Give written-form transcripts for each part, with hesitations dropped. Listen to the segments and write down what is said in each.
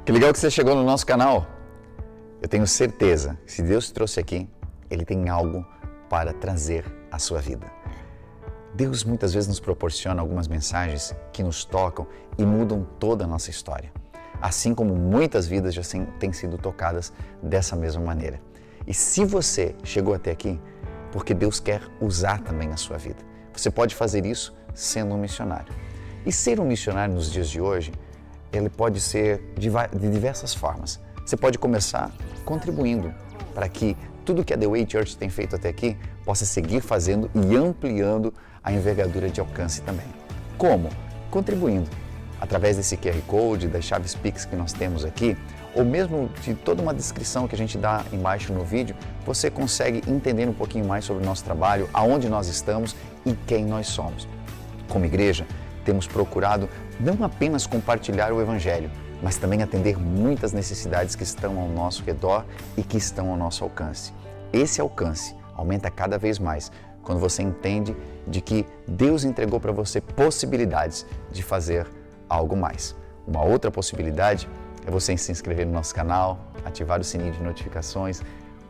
Que legal que você chegou no nosso canal. Eu tenho certeza que se Deus te trouxe aqui, Ele tem algo para trazer à sua vida. Deus muitas vezes nos proporciona algumas mensagens que nos tocam e mudam toda a nossa história. Assim como muitas vidas já têm sido tocadas dessa mesma maneira. E se você chegou até aqui, porque Deus quer usar também a sua vida. Você pode fazer isso sendo um missionário. E ser um missionário nos dias de hoje, ele pode ser de diversas formas. Você pode começar contribuindo para que tudo que a The Way Church tem feito até aqui possa seguir fazendo e ampliando a envergadura de alcance também. Como? Contribuindo. Através desse QR Code, das chaves Pix que nós temos aqui, ou mesmo de toda uma descrição que a gente dá embaixo no vídeo, você consegue entender um pouquinho mais sobre o nosso trabalho, aonde nós estamos e quem nós somos. Como igreja, temos procurado não apenas compartilhar o Evangelho, mas também atender muitas necessidades que estão ao nosso redor e que estão ao nosso alcance. Esse alcance aumenta cada vez mais quando você entende de que Deus entregou para você possibilidades de fazer algo mais. Uma outra possibilidade é você se inscrever no nosso canal, ativar o sininho de notificações,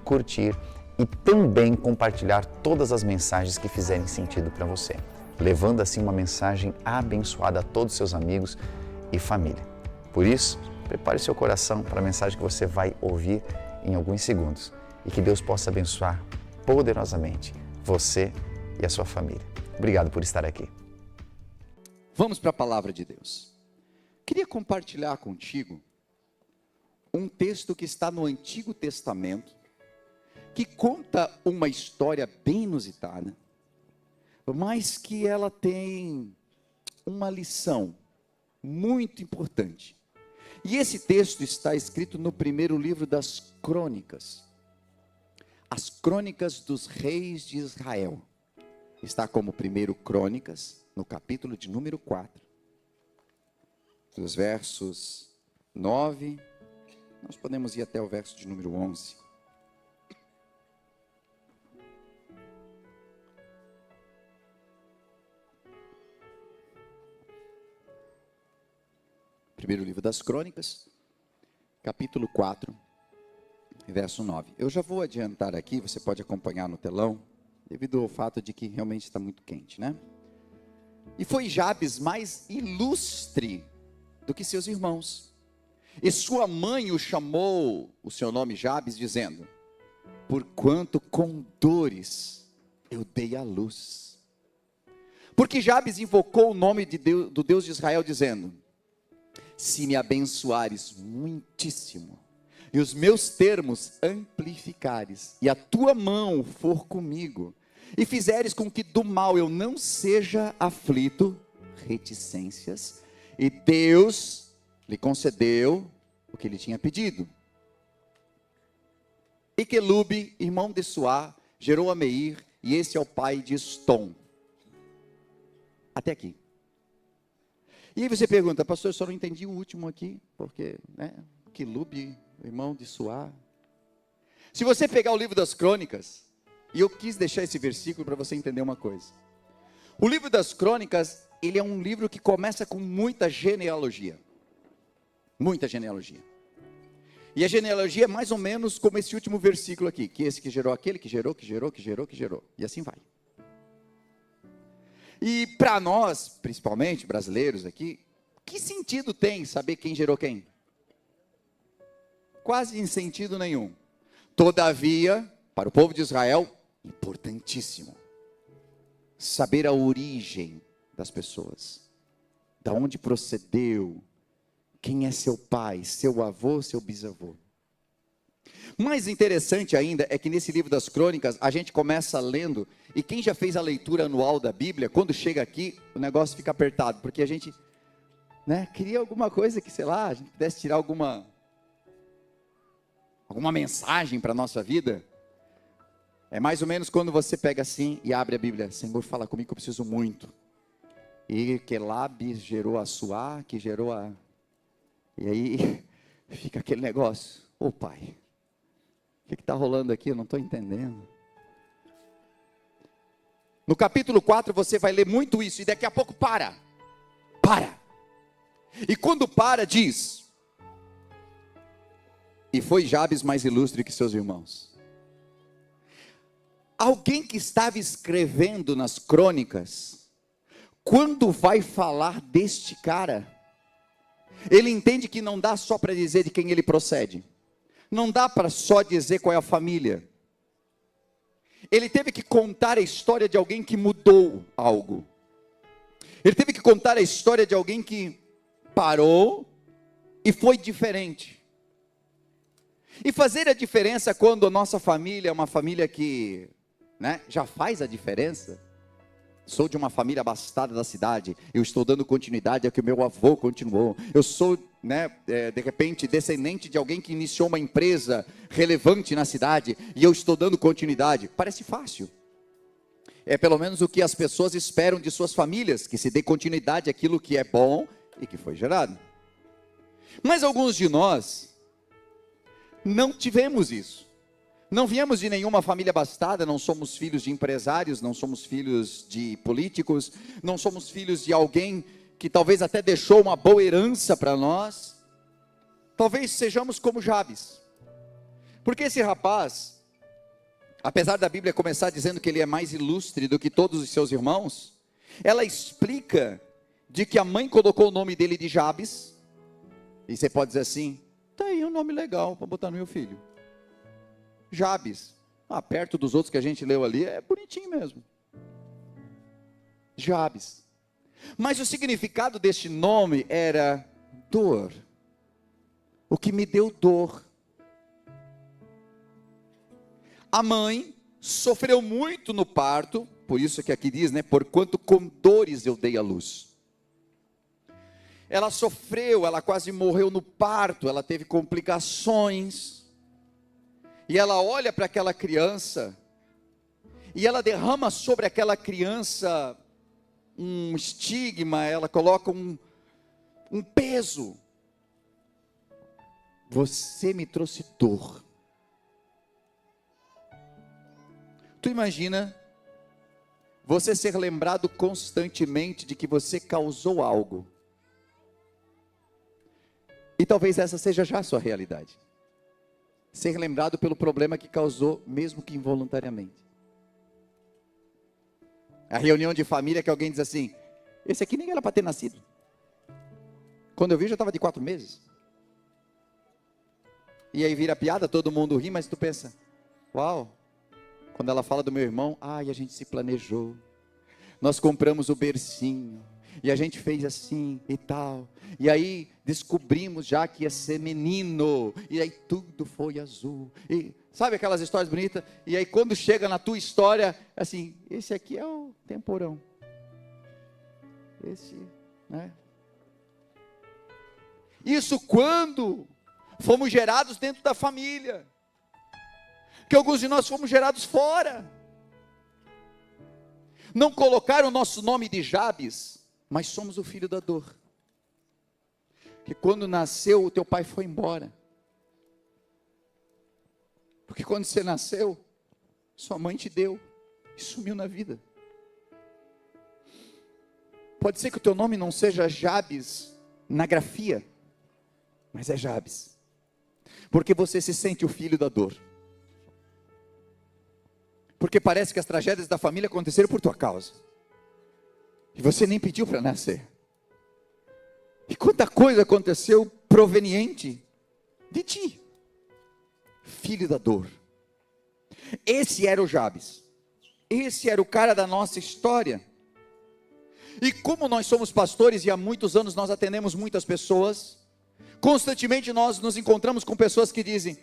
curtir e também compartilhar todas as mensagens que fizerem sentido para você, levando assim uma mensagem abençoada a todos os seus amigos e família. Por isso, prepare seu coração para a mensagem que você vai ouvir em alguns segundos e que Deus possa abençoar poderosamente você e a sua família. Obrigado por estar aqui. Vamos para a palavra de Deus. Queria compartilhar contigo um texto que está no Antigo Testamento, que conta uma história bem inusitada, mas que ela tem uma lição muito importante. E esse texto está escrito no primeiro livro das Crônicas, as Crônicas dos Reis de Israel. Está como primeiro Crônicas, no capítulo de número 4, dos versos 9, nós podemos ir até o verso de número 11. Primeiro livro das Crônicas, capítulo 4, verso 9. Eu já vou adiantar aqui, você pode acompanhar no telão, devido ao fato de que realmente está muito quente, né? E foi Jabes mais ilustre do que seus irmãos. E sua mãe o chamou, o seu nome Jabes, dizendo: porquanto com dores eu dei à luz. Porque Jabes invocou o nome de Deus, do Deus de Israel, dizendo: se me abençoares muitíssimo, e os meus termos amplificares, e a tua mão for comigo, e fizeres com que do mal eu não seja aflito, reticências, e Deus lhe concedeu o que ele tinha pedido. E Quelube, irmão de Suá, gerou a Meir, e esse é o pai de Estom. Até aqui. E aí você pergunta: pastor, eu só não entendi o último aqui, porque, né, Quelube, irmão de Suá. Se você pegar o livro das Crônicas, e eu quis deixar esse versículo para você entender uma coisa. O livro das Crônicas, ele é um livro que começa com muita genealogia. Muita genealogia. E a genealogia é mais ou menos como esse último versículo aqui, que esse que gerou aquele, que gerou. E assim vai. E para nós, principalmente brasileiros aqui, que sentido tem saber quem gerou quem? Quase em sentido nenhum. Todavia, para o povo de Israel, importantíssimo saber a origem das pessoas, da onde procedeu, quem é seu pai, seu avô, seu bisavô. Mais interessante ainda é que nesse livro das Crônicas a gente começa lendo, e quem já fez a leitura anual da Bíblia, quando chega aqui o negócio fica apertado, porque a gente, né, queria alguma coisa que, sei lá, a gente pudesse tirar alguma mensagem para a nossa vida. É mais ou menos quando você pega assim e abre a Bíblia: Senhor, fala comigo que eu preciso muito. E Quelab gerou a Suá, que gerou a... E aí fica aquele negócio: ô pai, o que está rolando aqui? Eu não estou entendendo. No capítulo 4 você vai ler muito isso, e daqui a pouco para. E quando para, diz: E foi Jabes mais ilustre que seus irmãos. Alguém que estava escrevendo nas crônicas, quando vai falar deste cara, ele entende que não dá só para dizer de quem ele procede. Não dá para só dizer qual é a família. Ele teve que contar a história de alguém que mudou algo. Ele teve que contar a história de alguém que parou e foi diferente. E fazer a diferença quando a nossa família é uma família que, já faz a diferença. Sou de uma família abastada da cidade, eu estou dando continuidade ao que o meu avô continuou. Eu sou, de repente, descendente de alguém que iniciou uma empresa relevante na cidade, e eu estou dando continuidade. Parece fácil. É pelo menos o que as pessoas esperam de suas famílias, que se dê continuidade àquilo que é bom e que foi gerado. Mas alguns de nós não tivemos isso. Não viemos de nenhuma família abastada, não somos filhos de empresários, não somos filhos de políticos, não somos filhos de alguém que talvez até deixou uma boa herança para nós. Talvez sejamos como Jabes. Porque esse rapaz, apesar da Bíblia começar dizendo que ele é mais ilustre do que todos os seus irmãos, ela explica de que a mãe colocou o nome dele de Jabes, e você pode dizer assim, tá aí um nome legal para botar no meu filho. Jabes, perto dos outros que a gente leu ali, é bonitinho mesmo. Jabes. Mas o significado deste nome era dor. O que me deu dor. A mãe sofreu muito no parto, por isso que aqui diz, porquanto com dores eu dei à luz. Ela sofreu, ela quase morreu no parto, ela teve complicações. E ela olha para aquela criança, e ela derrama sobre aquela criança um estigma, ela coloca um peso. Você me trouxe dor. Tu imagina você ser lembrado constantemente de que você causou algo. E talvez essa seja já a sua realidade. Ser lembrado pelo problema que causou, mesmo que involuntariamente. A reunião de família que alguém diz assim, esse aqui nem era para ter nascido. Quando eu vi já estava de 4 meses. E aí vira piada, todo mundo ri, mas tu pensa, uau, quando ela fala do meu irmão, a gente se planejou. Nós compramos o bercinho. E a gente fez assim e tal. E aí descobrimos já que ia ser menino. E aí tudo foi azul. E sabe aquelas histórias bonitas? E aí quando chega na tua história, assim, esse aqui é o temporão. Esse, Isso quando fomos gerados dentro da família. Que alguns de nós fomos gerados fora. Não colocaram o nosso nome de Jabes, mas somos o filho da dor. Que quando nasceu, o teu pai foi embora. Porque quando você nasceu, sua mãe te deu e sumiu na vida. Pode ser que o teu nome não seja Jabes na grafia, mas é Jabes. Porque você se sente o filho da dor. Porque parece que as tragédias da família aconteceram por tua causa. E você nem pediu para nascer. E quanta coisa aconteceu proveniente de ti. Filho da dor. Esse era o Jabes. Esse era o cara da nossa história. E como nós somos pastores e há muitos anos nós atendemos muitas pessoas, constantemente nós nos encontramos com pessoas que dizem,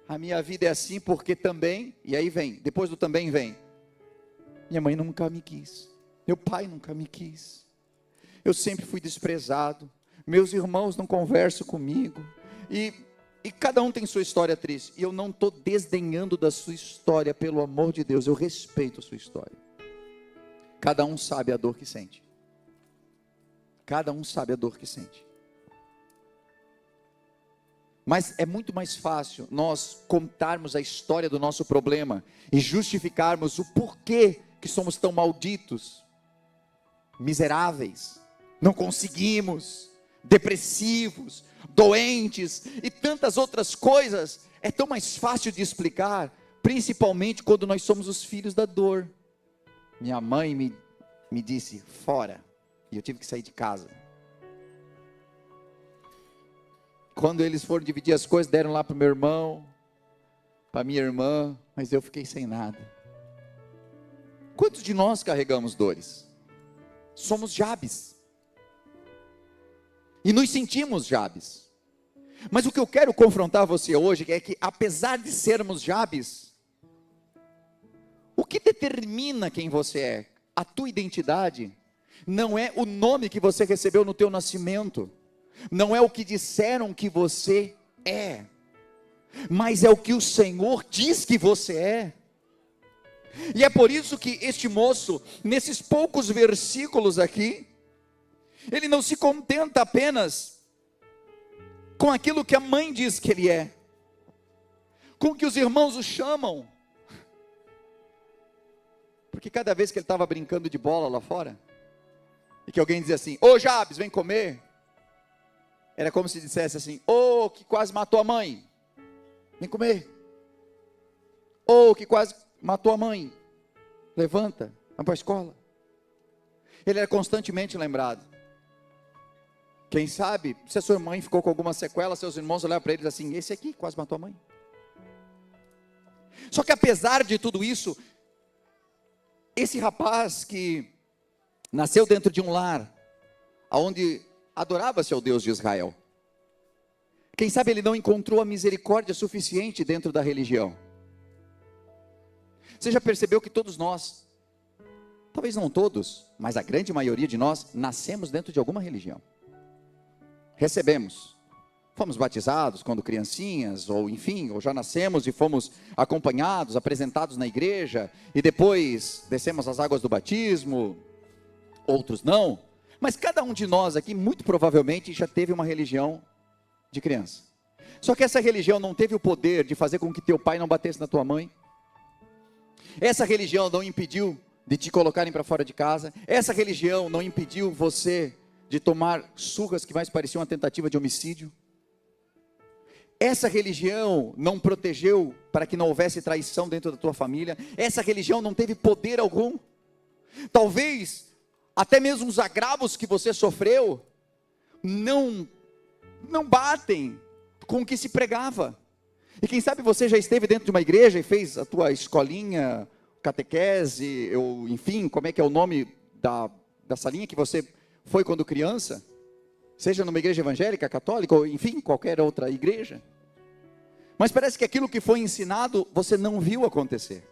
a minha vida é assim porque também, e aí vem, depois do também vem, minha mãe nunca me quis. Meu pai nunca me quis. Eu sempre fui desprezado. Meus irmãos não conversam comigo. E cada um tem sua história triste. E eu não estou desdenhando da sua história, pelo amor de Deus. Eu respeito a sua história. Cada um sabe a dor que sente. Cada um sabe a dor que sente. Mas é muito mais fácil nós contarmos a história do nosso problema e justificarmos o porquê que somos tão malditos, miseráveis, não conseguimos, depressivos, doentes e tantas outras coisas, é tão mais fácil de explicar, principalmente quando nós somos os filhos da dor. Minha mãe me disse, fora, e eu tive que sair de casa. Quando eles foram dividir as coisas, deram lá para o meu irmão, para minha irmã, mas eu fiquei sem nada. Quantos de nós carregamos dores? Somos Jabes. E nos sentimos Jabes. Mas o que eu quero confrontar você hoje é que, apesar de sermos Jabes, o que determina quem você é, a tua identidade, não é o nome que você recebeu no teu nascimento, não é o que disseram que você é, mas é o que o Senhor diz que você é. E é por isso que este moço, nesses poucos versículos aqui, ele não se contenta apenas com aquilo que a mãe diz que ele é, com o que os irmãos o chamam, porque cada vez que ele estava brincando de bola lá fora, e que alguém dizia assim, ô Jabes, vem comer, era como se dissesse assim, ô que quase matou a mãe, vem comer, ô que quase matou a mãe, levanta, vai para a escola. Ele era constantemente lembrado. Quem sabe, se a sua mãe ficou com alguma sequela, seus irmãos olhavam para eles assim, esse aqui quase matou a mãe. Só que apesar de tudo isso, esse rapaz que nasceu dentro de um lar, onde adorava-se ao Deus de Israel, quem sabe ele não encontrou a misericórdia suficiente dentro da religião. Você já percebeu que todos nós, talvez não todos, mas a grande maioria de nós, nascemos dentro de alguma religião. Recebemos, fomos batizados quando criancinhas, ou enfim, ou já nascemos e fomos acompanhados, apresentados na igreja, e depois descemos as águas do batismo, outros não, mas cada um de nós aqui, muito provavelmente, já teve uma religião de criança. Só que essa religião não teve o poder de fazer com que teu pai não batesse na tua mãe, essa religião não impediu de te colocarem para fora de casa, essa religião não impediu você de tomar surras que mais pareciam uma tentativa de homicídio, essa religião não protegeu para que não houvesse traição dentro da tua família, essa religião não teve poder algum, talvez até mesmo os agravos que você sofreu, não batem com o que se pregava. E quem sabe você já esteve dentro de uma igreja e fez a tua escolinha, catequese, ou enfim, como é que é o nome da salinha que você foi quando criança, seja numa igreja evangélica, católica, ou enfim, qualquer outra igreja, mas parece que aquilo que foi ensinado, você não viu acontecer.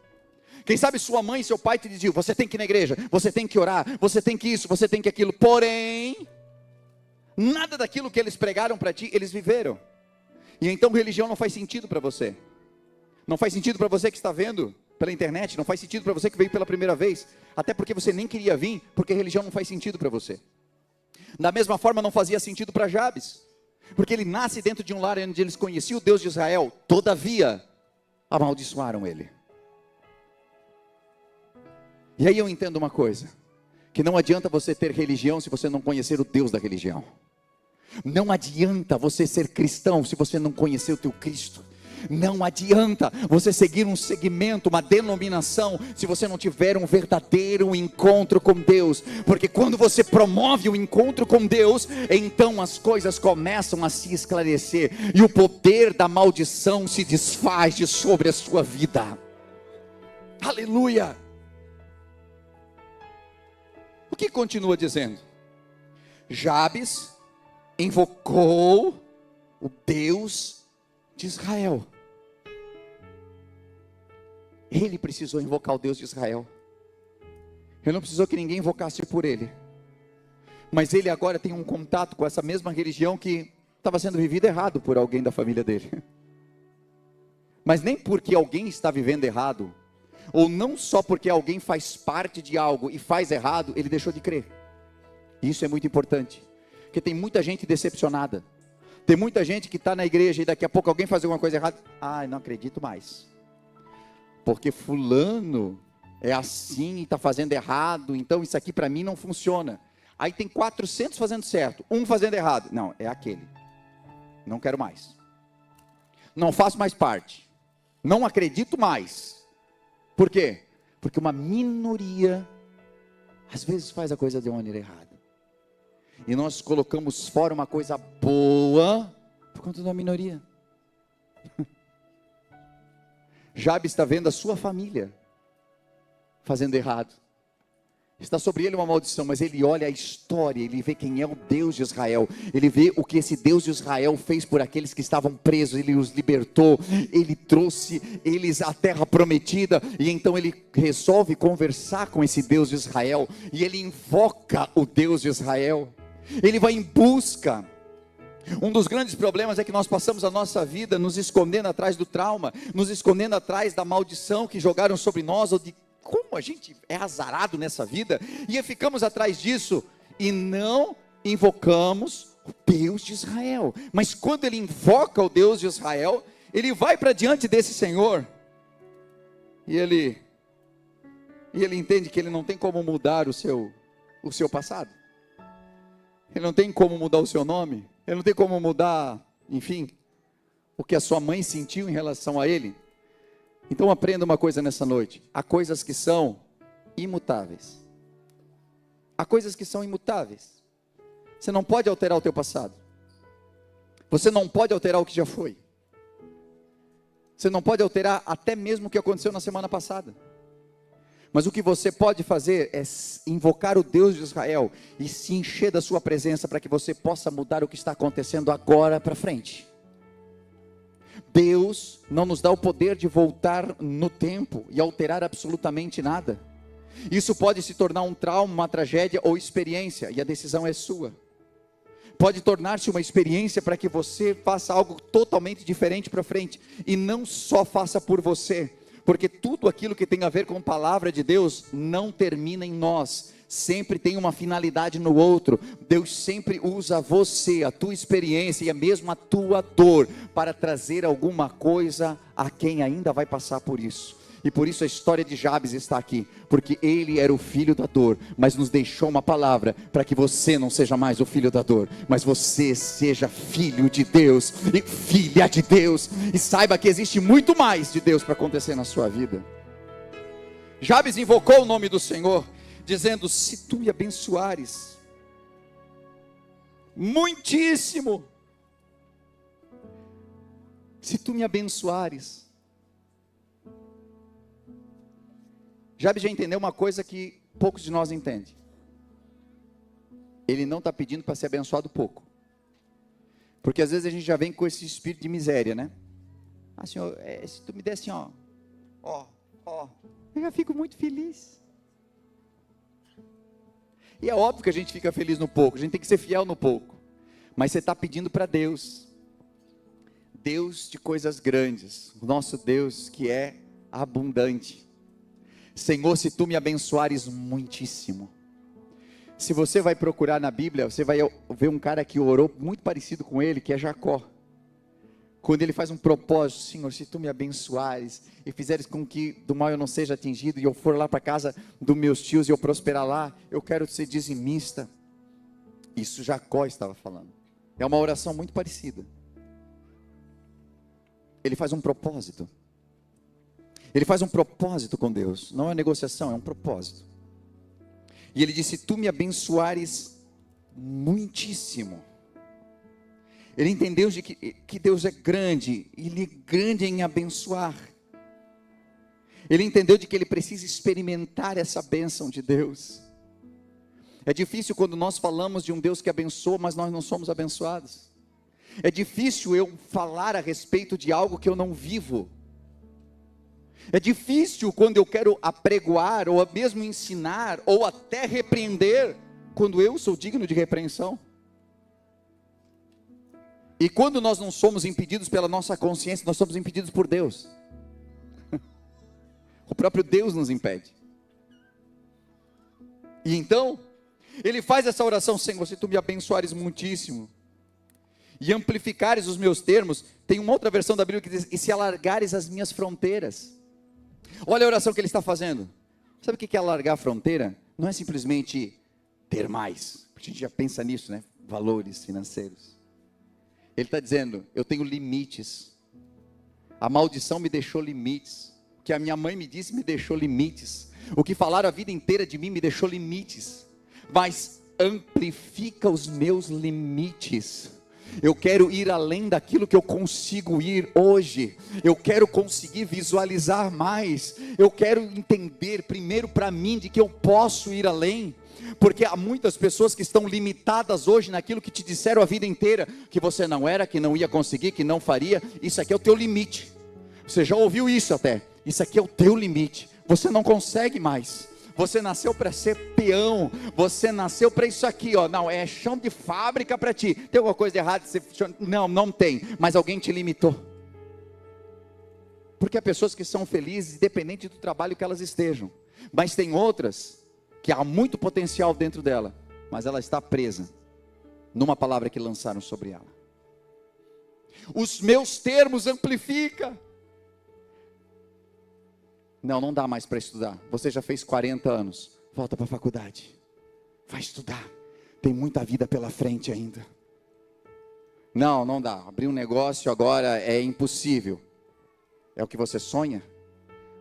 Quem sabe sua mãe e seu pai te diziam, você tem que ir na igreja, você tem que orar, você tem que isso, você tem que aquilo, porém, nada daquilo que eles pregaram para ti, eles viveram, e então religião não faz sentido para você, não faz sentido para você que está vendo pela internet, não faz sentido para você que veio pela primeira vez, até porque você nem queria vir, porque religião não faz sentido para você. Da mesma forma não fazia sentido para Jabes, porque ele nasce dentro de um lar onde eles conheciam o Deus de Israel, todavia amaldiçoaram ele. E aí eu entendo uma coisa, que não adianta você ter religião se você não conhecer o Deus da religião, não adianta você ser cristão se você não conhecer o teu Cristo, não adianta você seguir um segmento, uma denominação, se você não tiver um verdadeiro encontro com Deus, porque quando você promove o encontro com Deus, então as coisas começam a se esclarecer, e o poder da maldição se desfaz de sobre a sua vida. Aleluia! O que continua dizendo? Jabes invocou o Deus de Israel. Ele precisou invocar o Deus de Israel. Ele não precisou que ninguém invocasse por ele. Mas ele agora tem um contato com essa mesma religião que estava sendo vivida errado por alguém da família dele. Mas nem porque alguém está vivendo errado, ou não só porque alguém faz parte de algo e faz errado, ele deixou de crer. Isso é muito importante, porque tem muita gente decepcionada. Tem muita gente que está na igreja e daqui a pouco alguém faz alguma coisa errada. Ah, não acredito mais. Porque fulano é assim e está fazendo errado, então isso aqui para mim não funciona. Aí tem 400 fazendo certo, um fazendo errado. Não, é aquele. Não quero mais. Não faço mais parte. Não acredito mais. Por quê? Porque uma minoria, às vezes, faz a coisa de uma maneira errada. E nós colocamos fora uma coisa boa, por conta da minoria. Jabes está vendo a sua família fazendo errado. Está sobre ele uma maldição, mas ele olha a história, ele vê quem é o Deus de Israel, ele vê o que esse Deus de Israel fez por aqueles que estavam presos, ele os libertou, ele trouxe eles à terra prometida, e então ele resolve conversar com esse Deus de Israel, e ele invoca o Deus de Israel, ele vai em busca. Um dos grandes problemas é que nós passamos a nossa vida nos escondendo atrás do trauma, nos escondendo atrás da maldição que jogaram sobre nós, ou de como a gente é azarado nessa vida, e ficamos atrás disso, e não invocamos o Deus de Israel. Mas quando ele invoca o Deus de Israel, ele vai para diante desse Senhor, e ele entende que ele não tem como mudar o seu passado, ele não tem como mudar o seu nome, ele não tem como mudar, enfim, o que a sua mãe sentiu em relação a ele. Então aprenda uma coisa nessa noite: há coisas que são imutáveis. Há coisas que são imutáveis. Você não pode alterar o teu passado. Você não pode alterar o que já foi. Você não pode alterar até mesmo o que aconteceu na semana passada. Mas o que você pode fazer é invocar o Deus de Israel e se encher da sua presença para que você possa mudar o que está acontecendo agora para frente. Deus não nos dá o poder de voltar no tempo e alterar absolutamente nada. Isso pode se tornar um trauma, uma tragédia ou experiência, e a decisão é sua. Pode tornar-se uma experiência para que você faça algo totalmente diferente para frente, e não só faça por você, porque tudo aquilo que tem a ver com a palavra de Deus não termina em nós, sempre tem uma finalidade no outro. Deus sempre usa você, a tua experiência e mesmo a tua dor, para trazer alguma coisa a quem ainda vai passar por isso. E por isso a história de Jabes está aqui, porque ele era o filho da dor, mas nos deixou uma palavra para que você não seja mais o filho da dor, mas você seja filho de Deus e filha de Deus, e saiba que existe muito mais de Deus para acontecer na sua vida. Jabes invocou o nome do Senhor, dizendo: se tu me abençoares muitíssimo, se tu me abençoares. Jabes já entendeu uma coisa que poucos de nós entendem. Ele não está pedindo para ser abençoado pouco, porque às vezes a gente já vem com esse espírito de miséria, né? Ah, Senhor, se tu me der assim, ó, eu já fico muito feliz. E é óbvio que a gente fica feliz no pouco, a gente tem que ser fiel no pouco. Mas você está pedindo para Deus, Deus de coisas grandes, o nosso Deus que é abundante. Senhor, se tu me abençoares muitíssimo. Se você vai procurar na Bíblia, você vai ver um cara que orou muito parecido com ele, que é Jacó. Quando ele faz um propósito: Senhor, se tu me abençoares e fizeres com que do mal eu não seja atingido, e eu for lá para a casa dos meus tios e eu prosperar lá, eu quero ser dizimista. Isso Jacó estava falando. É uma oração muito parecida. Ele faz um propósito. Ele faz um propósito com Deus. Não é negociação, é um propósito. E ele disse: tu me abençoares muitíssimo. Ele entendeu de que Deus é grande, Ele é grande em abençoar. Ele entendeu de que ele precisa experimentar essa bênção de Deus. É difícil quando nós falamos de um Deus que abençoa, mas nós não somos abençoados. É difícil eu falar a respeito de algo que eu não vivo. É difícil quando eu quero apregoar, ou mesmo ensinar, ou até repreender, quando eu sou digno de repreensão. E quando nós não somos impedidos pela nossa consciência, nós somos impedidos por Deus. O próprio Deus nos impede. E então, ele faz essa oração: Senhor, se tu me abençoares muitíssimo, e amplificares os meus termos. Tem uma outra versão da Bíblia que diz: e se alargares as minhas fronteiras. Olha a oração que ele está fazendo. Sabe o que é alargar a fronteira? Não é simplesmente ter mais. A gente já pensa nisso, né? Valores financeiros. Ele está dizendo, eu tenho limites. A maldição me deixou limites. O que a minha mãe me disse me deixou limites. O que falaram a vida inteira de mim me deixou limites. Mas amplifica os meus limites. Eu quero ir além daquilo que eu consigo ir hoje. Eu quero conseguir visualizar mais. Eu quero entender primeiro para mim de que eu posso ir além. Porque há muitas pessoas que estão limitadas hoje naquilo que te disseram a vida inteira, que você não era, que não ia conseguir, que não faria. Isso aqui é o teu limite. Você já ouviu isso até. Isso aqui é o teu limite. Você não consegue mais. Você nasceu para ser peão. Você nasceu para isso aqui, ó. Não, é chão de fábrica para ti. Tem alguma coisa errada? Não, não tem. Mas alguém te limitou. Porque há pessoas que são felizes, independente do trabalho que elas estejam. Mas tem outras que há muito potencial dentro dela, mas ela está presa numa palavra que lançaram sobre ela. Os meus termos amplifica. Não dá mais para estudar. Você já fez 40 anos. Volta para a faculdade. Vai estudar. Tem muita vida pela frente ainda. Não dá. Abrir um negócio agora é impossível. É o que você sonha?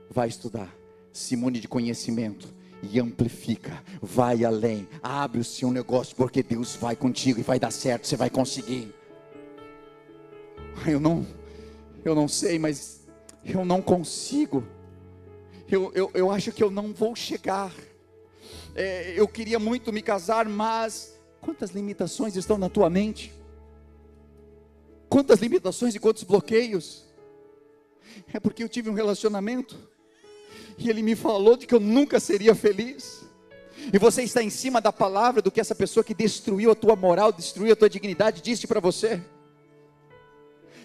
Vai estudar. Se imune de conhecimento. E amplifica. Vai além. Abre o seu negócio. Porque Deus vai contigo e vai dar certo. Você vai conseguir. Eu não sei, mas eu não consigo. Eu acho que eu não vou chegar. Eu queria muito me casar, mas quantas limitações estão na tua mente? Quantas limitações e quantos bloqueios? É porque eu tive um relacionamento e ele me falou de que eu nunca seria feliz. E você está em cima da palavra do que essa pessoa que destruiu a tua moral, destruiu a tua dignidade, disse para você.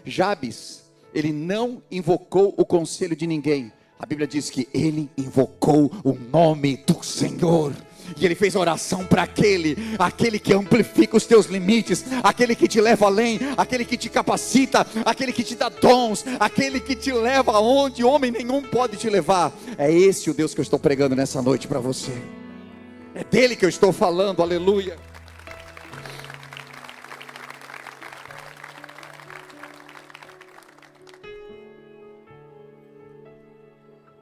Jabes, ele não invocou o conselho de ninguém. A Bíblia diz que ele invocou o nome do Senhor. E ele fez oração para aquele que amplifica os teus limites, aquele que te leva além, aquele que te capacita, aquele que te dá dons, aquele que te leva aonde homem nenhum pode te levar. É esse o Deus que eu estou pregando nessa noite para você. É dele que eu estou falando, aleluia.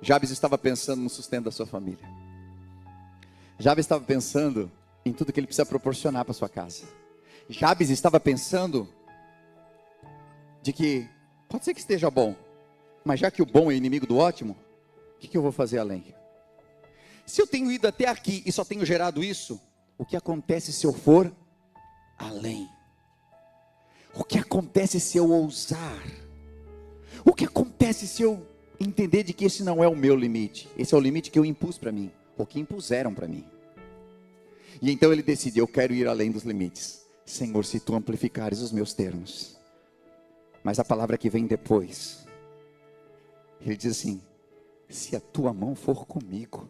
Jabes estava pensando no sustento da sua família. Jabes estava pensando em tudo que ele precisa proporcionar para sua casa. Jabes estava pensando de que pode ser que esteja bom, mas já que o bom é inimigo do ótimo, o que eu vou fazer além? Se eu tenho ido até aqui e só tenho gerado isso, o que acontece se eu for além? O que acontece se eu ousar? O que acontece se eu entender de que esse não é o meu limite? Esse é o limite que eu impus para mim, ou que impuseram para mim. E então ele decide, eu quero ir além dos limites. Senhor, se tu amplificares os meus termos. Mas a palavra que vem depois, ele diz assim, se a tua mão for comigo,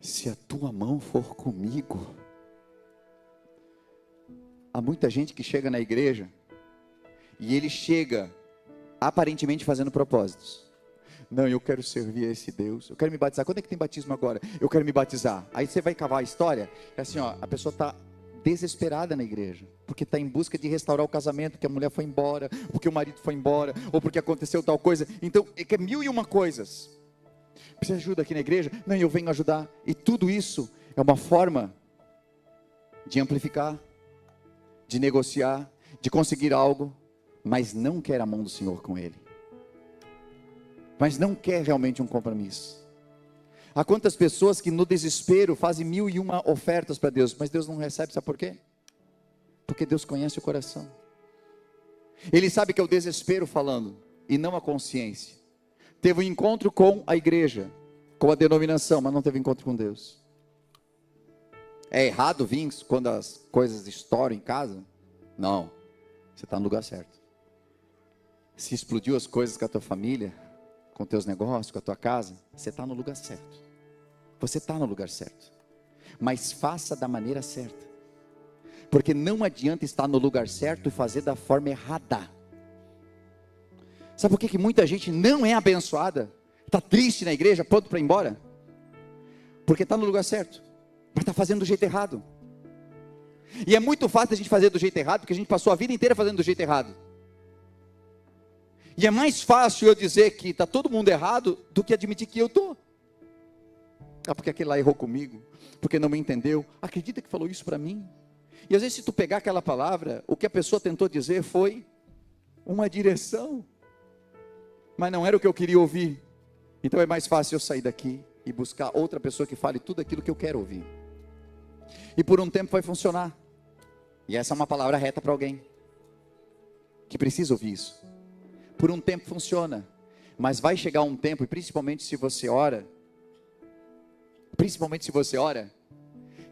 se a tua mão for comigo. Há muita gente que chega na igreja, e ele chega aparentemente fazendo propósitos. Não, eu quero servir a esse Deus, eu quero me batizar. Quando é que tem batismo agora? Eu quero me batizar. Aí você vai cavar a história, é assim, ó, a pessoa está desesperada na igreja, porque está em busca de restaurar o casamento, porque a mulher foi embora, porque o marido foi embora, ou porque aconteceu tal coisa. Então, é que é 1001 coisas. Precisa de ajuda aqui na igreja? Não, eu venho ajudar. E tudo isso é uma forma de amplificar, de negociar, de conseguir algo, mas não quer a mão do Senhor com ele. Mas não quer realmente um compromisso. Há quantas pessoas que no desespero fazem 1001 ofertas para Deus, mas Deus não recebe, sabe por quê? Porque Deus conhece o coração. Ele sabe que é o desespero falando, e não a consciência. Teve um encontro com a igreja, com a denominação, mas não teve encontro com Deus. É errado vir quando as coisas estouram em casa? Não, você está no lugar certo. Se explodiu as coisas com a tua família, com teus negócios, com a tua casa, você está no lugar certo. Você está no lugar certo. Mas faça da maneira certa. Porque não adianta estar no lugar certo e fazer da forma errada. Sabe por que muita gente não é abençoada? Está triste na igreja, pronto para ir embora? Porque está no lugar certo, mas está fazendo do jeito errado. E é muito fácil a gente fazer do jeito errado, porque a gente passou a vida inteira fazendo do jeito errado. E é mais fácil eu dizer que está todo mundo errado, do que admitir que eu estou. Ah, porque aquele lá errou comigo, porque não me entendeu. Acredita que falou isso para mim? E às vezes se tu pegar aquela palavra, o que a pessoa tentou dizer foi uma direção, mas não era o que eu queria ouvir. Então é mais fácil eu sair daqui e buscar outra pessoa que fale tudo aquilo que eu quero ouvir. E por um tempo vai funcionar. E essa é uma palavra reta para alguém que precisa ouvir isso. Por um tempo funciona, mas vai chegar um tempo, e principalmente se você ora,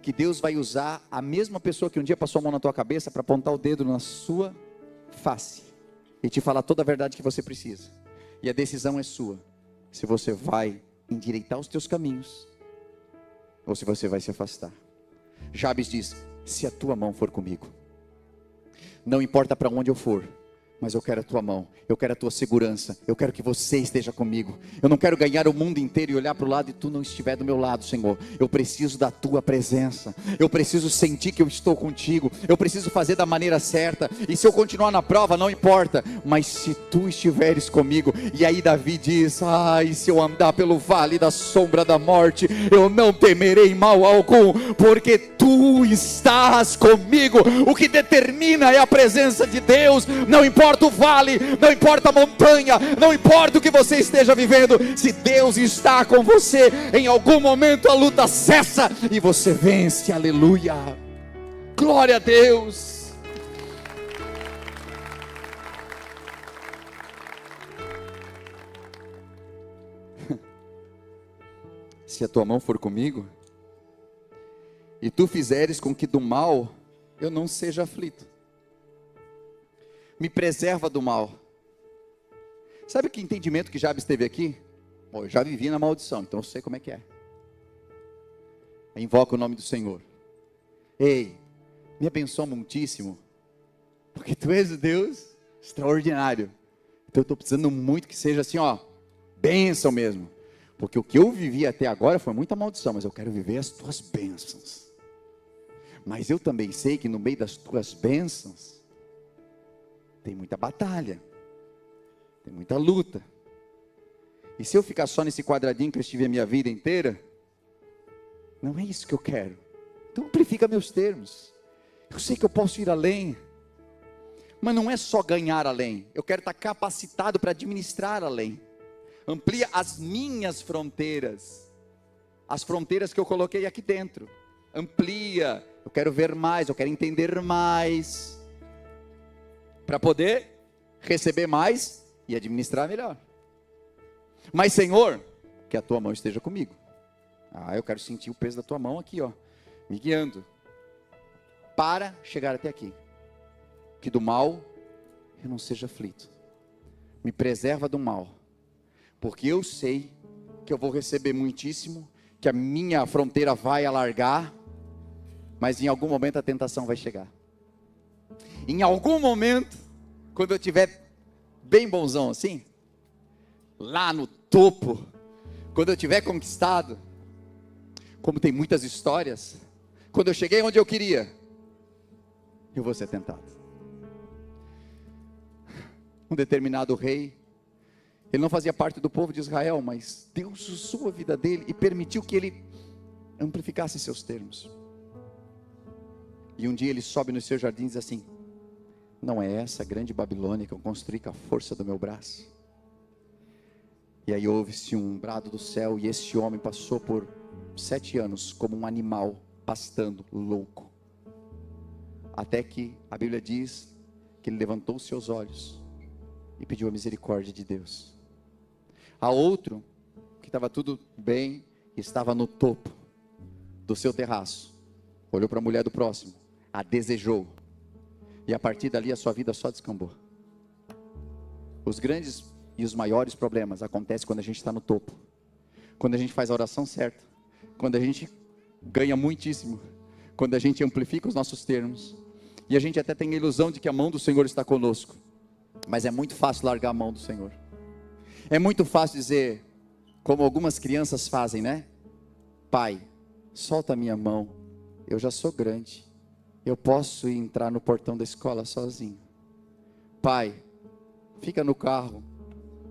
que Deus vai usar a mesma pessoa que um dia passou a mão na tua cabeça para apontar o dedo na sua face e te falar toda a verdade que você precisa. E a decisão é sua, se você vai endireitar os teus caminhos ou se você vai se afastar. Jabes diz: se a tua mão for comigo, não importa para onde eu for, mas eu quero a tua mão, eu quero a tua segurança, eu quero que você esteja comigo. Eu não quero ganhar o mundo inteiro e olhar para o lado e tu não estiver do meu lado, Senhor. Eu preciso da tua presença, eu preciso sentir que eu estou contigo, eu preciso fazer da maneira certa. E se eu continuar na prova, não importa, mas se tu estiveres comigo. E aí Davi diz: ai, se eu andar pelo vale da sombra da morte, eu não temerei mal algum, porque tu estás comigo. O que determina é a presença de Deus. Não importa o vale, não importa a montanha, não importa o que você esteja vivendo, se Deus está com você, em algum momento a luta cessa e você vence. Aleluia, glória a Deus. Se a tua mão for comigo, e tu fizeres com que do mal eu não seja aflito, me preserva do mal. Sabe que entendimento que Jabes teve aqui? Bom, eu já vivi na maldição, então eu sei como é que é. Invoca o nome do Senhor. Ei, me abençoa muitíssimo, porque tu és o Deus extraordinário. Então eu estou precisando muito que seja assim, ó, bênção mesmo. Porque o que eu vivi até agora foi muita maldição, mas eu quero viver as tuas bênçãos. Mas eu também sei que no meio das tuas bênçãos tem muita batalha, tem muita luta. E se eu ficar só nesse quadradinho que eu estive a minha vida inteira, não é isso que eu quero. Então amplifica meus termos. Eu sei que eu posso ir além, mas não é só ganhar além. Eu quero estar capacitado para administrar além. Amplia as minhas fronteiras, as fronteiras que eu coloquei aqui dentro. Amplia. Eu quero ver mais, eu quero entender mais, para poder receber mais e administrar melhor. Mas Senhor, que a tua mão esteja comigo. Ah, eu quero sentir o peso da tua mão aqui, ó, me guiando, para chegar até aqui. Que do mal eu não seja aflito. Me preserva do mal, porque eu sei que eu vou receber muitíssimo, que a minha fronteira vai alargar, mas em algum momento a tentação vai chegar. Em algum momento, quando eu estiver bem bonzão assim, lá no topo, quando eu tiver conquistado, como tem muitas histórias, quando eu cheguei onde eu queria, eu vou ser tentado. Um determinado rei, ele não fazia parte do povo de Israel, mas Deus usou a vida dele e permitiu que ele amplificasse seus termos. E um dia ele sobe nos seus jardins e diz assim: não é essa grande Babilônia que eu construí com a força do meu braço? E aí ouve-se um brado do céu, e esse homem passou por 7 anos como um animal, pastando, louco. Até que a Bíblia diz que ele levantou os seus olhos e pediu a misericórdia de Deus. A outro, que estava tudo bem, estava no topo do seu terraço, olhou para a mulher do próximo, a desejou, e a partir dali a sua vida só descambou. Os grandes e os maiores problemas acontecem quando a gente está no topo, quando a gente faz a oração certa, quando a gente ganha muitíssimo, quando a gente amplifica os nossos termos, e a gente até tem a ilusão de que a mão do Senhor está conosco, mas é muito fácil largar a mão do Senhor. É muito fácil dizer, como algumas crianças fazem, né? Pai, solta a minha mão, eu já sou grande, eu posso entrar no portão da escola sozinho. Pai, fica no carro,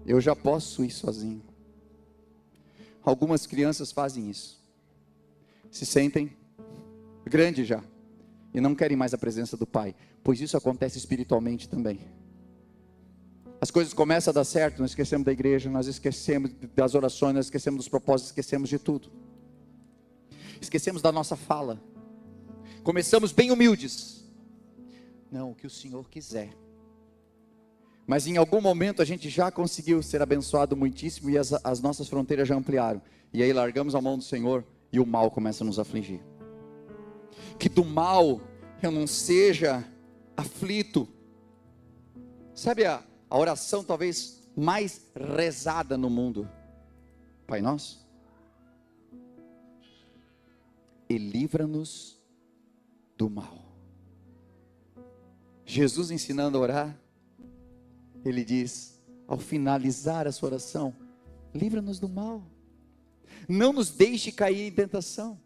eu já posso ir sozinho. Algumas crianças fazem isso, se sentem grandes já, e não querem mais a presença do pai, pois isso acontece espiritualmente também. As coisas começam a dar certo, nós esquecemos da igreja, nós esquecemos das orações, nós esquecemos dos propósitos, esquecemos de tudo. Esquecemos da nossa fala. Começamos bem humildes. Não, o que o Senhor quiser. Mas em algum momento a gente já conseguiu ser abençoado muitíssimo e as nossas fronteiras já ampliaram. E aí largamos a mão do Senhor e o mal começa a nos afligir. Que do mal eu não seja aflito. Sabe a oração talvez mais rezada no mundo? Pai nosso, e livra-nos do mal. Jesus ensinando a orar, ele diz, ao finalizar a sua oração, livra-nos do mal, não nos deixe cair em tentação.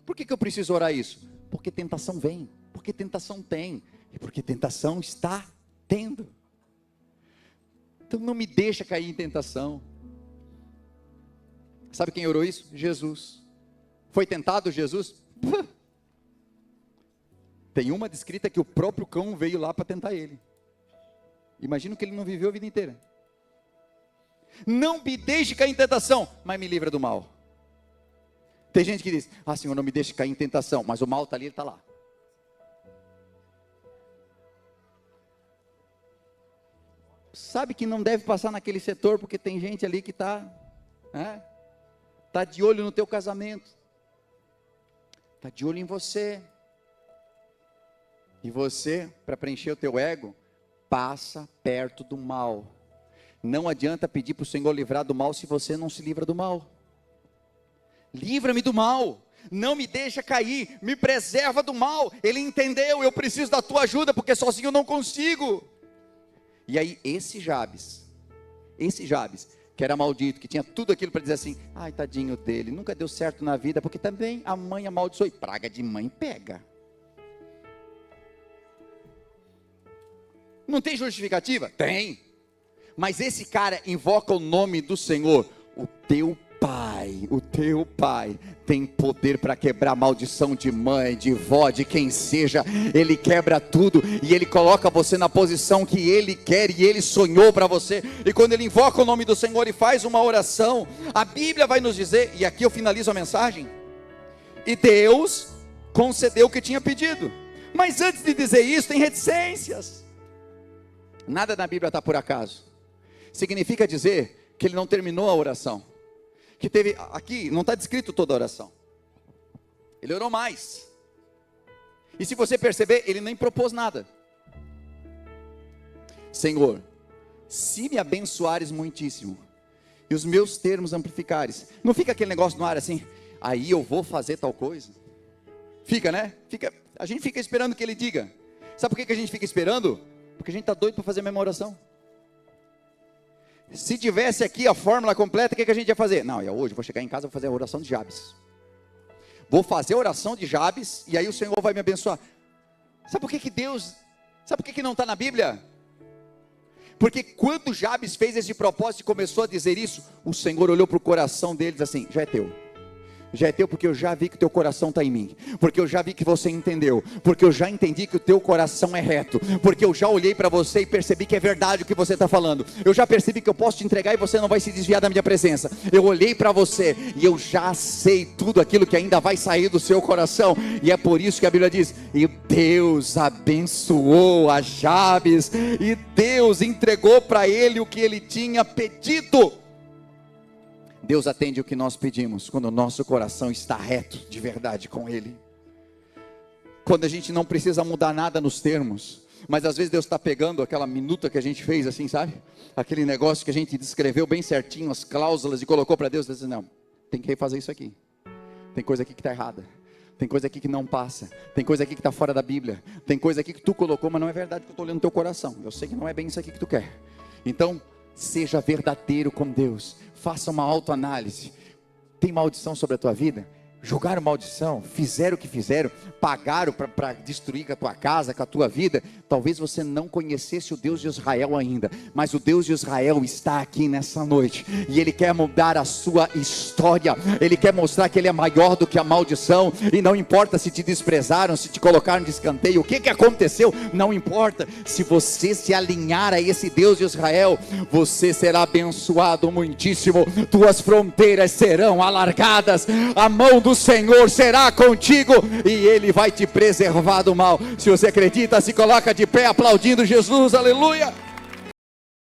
Por que eu preciso orar isso? Porque tentação vem, porque tentação tem, e porque tentação está tendo. Então não me deixa cair em tentação. Sabe quem orou isso? Jesus. Foi tentado Jesus? Tem uma descrita que o próprio cão veio lá para tentar ele. Imagino que ele não viveu a vida inteira. Não me deixe cair em tentação, mas me livra do mal. Tem gente que diz, Senhor, não me deixe cair em tentação, mas o mal está ali, ele está lá. Sabe que não deve passar naquele setor, porque tem gente ali que está de olho no teu casamento, está de olho em você, e você, para preencher o teu ego, passa perto do mal. Não adianta pedir para o Senhor livrar do mal, se você não se livra do mal. Livra-me do mal, não me deixa cair, me preserva do mal. Ele entendeu, eu preciso da tua ajuda, porque sozinho eu não consigo. E aí esse Jabes, que era maldito, que tinha tudo aquilo para dizer assim, ai tadinho dele, nunca deu certo na vida, porque também a mãe amaldiçoou, e praga de mãe pega. Não tem justificativa? Tem. Mas esse cara invoca o nome do Senhor, o teu pai tem poder para quebrar maldição de mãe, de vó, de quem seja. Ele quebra tudo e ele coloca você na posição que ele quer e ele sonhou para você. E quando ele invoca o nome do Senhor e faz uma oração, a Bíblia vai nos dizer, e aqui eu finalizo a mensagem, e Deus concedeu o que tinha pedido. Mas antes de dizer isso, tem reticências. Nada na Bíblia está por acaso. Significa dizer que ele não terminou a oração. Que teve, aqui não está descrito toda a oração. Ele orou mais. E se você perceber, ele nem propôs nada. Senhor, se me abençoares muitíssimo, e os meus termos amplificares, não fica aquele negócio no ar assim, aí eu vou fazer tal coisa. Fica, né? A gente fica esperando que ele diga. Sabe por que a gente fica esperando? Porque a gente está doido para fazer a mesma oração. Se tivesse aqui a fórmula completa, o que a gente ia fazer? Não, hoje eu vou chegar em casa e vou fazer a oração de Jabes. Vou fazer a oração de Jabes, e aí o Senhor vai me abençoar. Sabe por que não está na Bíblia? Porque quando Jabes fez esse propósito e começou a dizer isso, o Senhor olhou para o coração deles assim, já é teu. Já é teu, porque eu já vi que o teu coração está em mim, porque eu já vi que você entendeu, porque eu já entendi que o teu coração é reto, porque eu já olhei para você e percebi que é verdade o que você está falando, eu já percebi que eu posso te entregar e você não vai se desviar da minha presença, eu olhei para você e eu já sei tudo aquilo que ainda vai sair do seu coração, e é por isso que a Bíblia diz, e Deus abençoou a Jabes, e Deus entregou para ele o que ele tinha pedido. Deus atende o que nós pedimos, quando o nosso coração está reto de verdade com Ele. Quando a gente não precisa mudar nada nos termos, mas às vezes Deus está pegando aquela minuta que a gente fez assim, sabe? Aquele negócio que a gente descreveu bem certinho, as cláusulas, e colocou para Deus, dizendo, não, tem que refazer isso aqui. Tem coisa aqui que está errada. Tem coisa aqui que não passa. Tem coisa aqui que está fora da Bíblia. Tem coisa aqui que tu colocou, mas não é verdade, que eu estou olhando no teu coração. Eu sei que não é bem isso aqui que tu quer. Então, seja verdadeiro com Deus. Faça uma autoanálise. Tem maldição sobre a tua vida? Jogaram maldição, fizeram o que fizeram, pagaram para destruir com a tua casa, com a tua vida. Talvez você não conhecesse o Deus de Israel ainda, mas o Deus de Israel está aqui nessa noite, e Ele quer mudar a sua história. Ele quer mostrar que Ele é maior do que a maldição, e não importa se te desprezaram, se te colocaram de escanteio, o que aconteceu, não importa. Se você se alinhar a esse Deus de Israel, você será abençoado muitíssimo, tuas fronteiras serão alargadas, a mão do Senhor será contigo, e Ele vai te preservar do mal. Se você acredita, se coloca de pé aplaudindo Jesus, aleluia.